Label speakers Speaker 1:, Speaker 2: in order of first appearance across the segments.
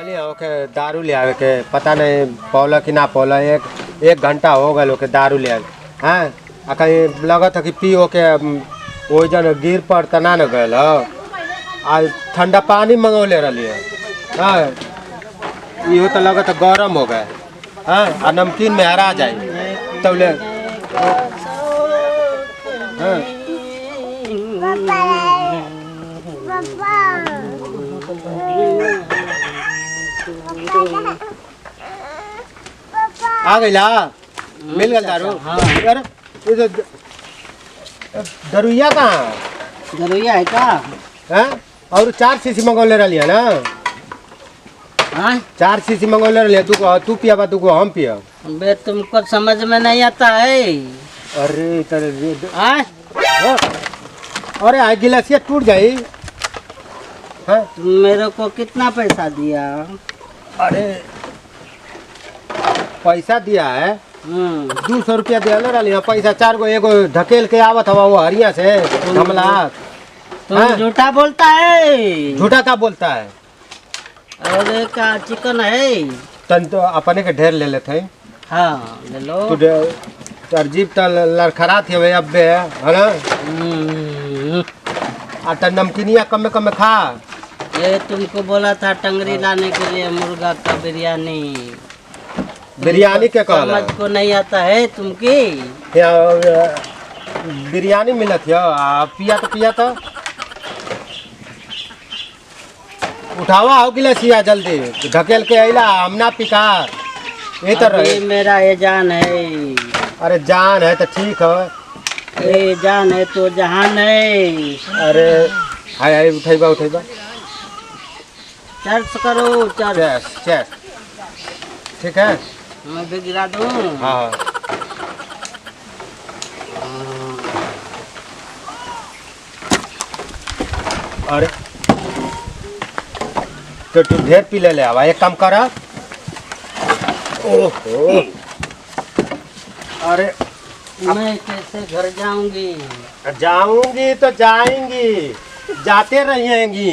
Speaker 1: कहली ओके दारू ले आवे के पता नहीं पौला कि ना पौला एक घंटा हो गल ओके दारू ले आवे हाँ आ कहीं लगत है कि पी ओके वो जन गिर पर तना न गल आ ठंडा पानी मंगौले रही हाँ इहो तो लगत गरम हो गए हाँ आ नमकीन में हरा जाए तब ले हाँ आ गई ला मिल गल दारू
Speaker 2: हाँ
Speaker 1: अरे दरुइया कहाँ
Speaker 2: दरुइया है का
Speaker 1: हैं और 4 शीशी मंगौले रही है ना
Speaker 2: हाँ
Speaker 1: 4 शीशी मंगौले रही तू पिया बा तू को हम पिया
Speaker 2: बे तुमको समझ में नहीं आता है
Speaker 1: अरे तेरे
Speaker 2: हाँ
Speaker 1: अरे आ गिलासिया टूट जाई हाँ
Speaker 2: तुम मेरे को कितना पैसा दिया
Speaker 1: अरे पैसा दिया है 200 रुपया दिया रही पैसा 4 गो एगो ढकेल के आवत हवा वो हरिया से हमला
Speaker 2: तुम झूठा बोलता है
Speaker 1: झूठा का बोलता है
Speaker 2: अरे का चिकन है
Speaker 1: तन तो अपने के ढेर ले लेते हैं
Speaker 2: हाँ ले लो
Speaker 1: तू तरजीब तो लड़खड़ा थे भाई अब है ना आ तो नमकीनिया कम कम खा
Speaker 2: ये तुमको बोला था टंगरी लाने के लिए मुर्गा का बिरयानी
Speaker 1: बिरयानी के कहला
Speaker 2: समझ को नहीं आता है तुमकी
Speaker 1: बिरयानी मिलत है पिया तो उठावा हो गिलासिया जल्दी ढकेल के अला हम ना पिका ये तो रहे
Speaker 2: मेरा ये जान है
Speaker 1: अरे जान है तो ठीक है
Speaker 2: ये जान है तो जहान है
Speaker 1: अरे हाय उठेबा
Speaker 2: चर्च करो चर्च
Speaker 1: चेस ठीक है
Speaker 2: मैं भी गिरा दूँ
Speaker 1: हाँ अरे तो तू ढेर पी ले आवा एक काम कर ओहो अरे
Speaker 2: मैं कैसे घर जाऊंगी
Speaker 1: जाऊंगी तो जाएंगी जाते रहेंगी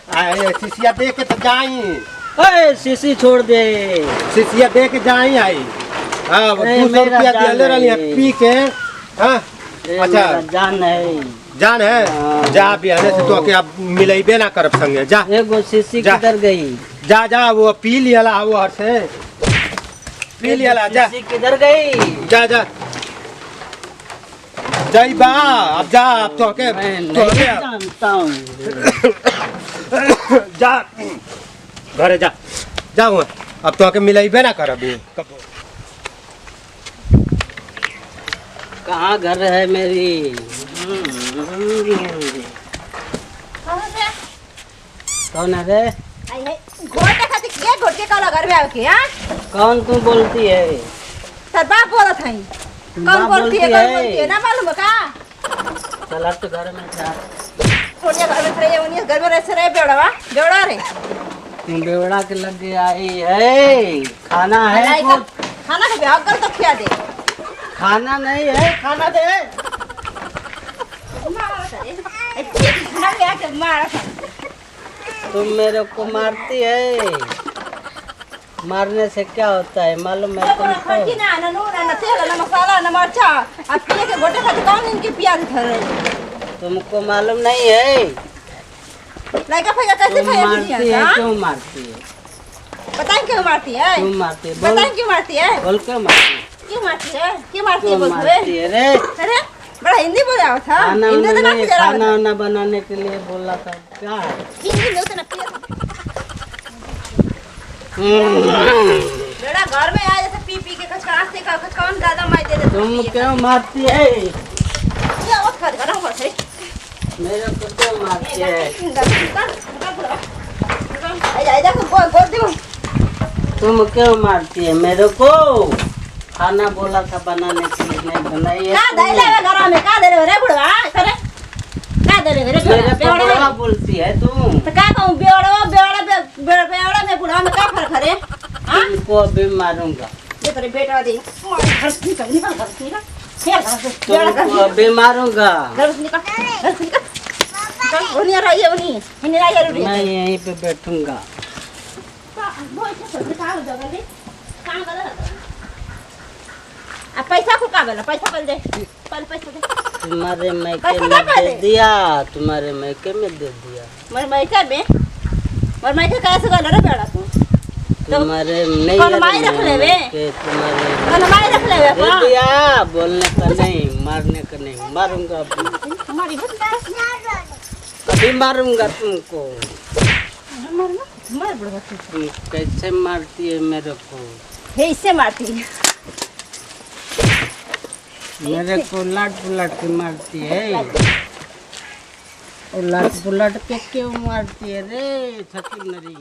Speaker 1: शीशिया दे के तो जाई
Speaker 2: अरे शीशी छोड़ दे
Speaker 1: शीशिया दे के जाई आई हाँ 200 रुपया दिले रही पी के हाँ अच्छा
Speaker 2: जान है
Speaker 1: जान है
Speaker 2: हाँ।
Speaker 1: जा बिहाने से तो के अब मिलेबे ना करब संगे जा
Speaker 2: एगो शीशी किधर गई
Speaker 1: जा वो पी लिया वो हर से पी लिया जा
Speaker 2: शीशी किधर गई
Speaker 1: जा जाई बा अब जा अब तो के
Speaker 2: जानता हूँ
Speaker 1: जा घरे जा अब तो के मिलेबे ना करब
Speaker 2: कहाँ घर है मेरी कौन है रे
Speaker 3: घोट के कल घर में आके हां
Speaker 2: कौन तू बोलती है
Speaker 3: सर बाप बोलत है कौन बोलती है ना मालूम का
Speaker 2: चल तो घर में जा
Speaker 3: छोड़िया घर में रहे उन्हीं घर में रहे बेवड़ा रे
Speaker 2: तू बेवड़ा के लग आई है खाना है
Speaker 3: खाना के ब्याह कर तो खिया दे
Speaker 2: खाना नहीं है खाना दे तुम मेरे को मारती है मारने से क्या होता है मालूम है तुमको मालूम नहीं है मारती है क्यों मारती है
Speaker 3: बताएं क्यों मारती है
Speaker 2: क्यों मारती है
Speaker 3: बताएं क्यों मारती है
Speaker 2: बोल क्यों मारती है
Speaker 3: क्यों मारती है
Speaker 2: मारती है रे
Speaker 3: अरे बड़ा हिंदी बोल रहा था हिंदी तो ना
Speaker 2: खाना वाना बनाने के लिए बोला था क्या है
Speaker 3: हिंदी में उतना बेटा घर में आए जैसे पी के कुछ खांसते का कुछ कौन ज्यादा मार दे दे
Speaker 2: तुम क्यों मारती है
Speaker 3: ये और कर रहा हूं सही
Speaker 2: मेरे को क्यों मारती है
Speaker 3: आई देखो गोद दे
Speaker 2: तुम क्यों मारती है मेरे को खाना बोला था बनाने के लिए नहीं बनाई है
Speaker 3: का दे ले घर में का दे रे बुढ़वा करे का दे रे
Speaker 2: बेवड़ा बोलती है तुम
Speaker 3: तो का कहूं बेवड़ा में बुढ़वा में का फर्क है हां
Speaker 2: तुमको अभी मारूंगा
Speaker 3: ये तेरे बेटा दे निकल
Speaker 2: तुमको अभी मारूंगा
Speaker 3: मैं
Speaker 2: मैं यहीं पे बैठूंगा
Speaker 3: कहाँ जगह ले कहाँ गला आ पैसा को का गला पैसा कर दे पहले पैसा दे
Speaker 2: तुम्हारे मैके
Speaker 3: पैसा
Speaker 2: में
Speaker 3: दे
Speaker 2: दे
Speaker 3: पहले।
Speaker 2: दिया, तुम्हारे मैके में दे दिया।
Speaker 3: मर मैं कैसे गला रे बेड़ा तू
Speaker 2: तुम्हारे नहीं
Speaker 3: कौन
Speaker 2: है
Speaker 3: माई रख ले वे?
Speaker 2: मैके, तुम्हारे
Speaker 3: कौन माई रख ले
Speaker 2: दे दिया। बोलने का नहीं, मारने का नहीं, मारूंगा अभी।
Speaker 3: हमारी बता
Speaker 2: अभी मारूंगा तुमको।
Speaker 3: मर बड़ा
Speaker 2: तुम कैसे मारती है मेरे को?
Speaker 3: हे इससे मारती है
Speaker 2: मेरे को उलट पुलट के मारती है। उलट पुलट के क्यों मारती है रे छकी नरी?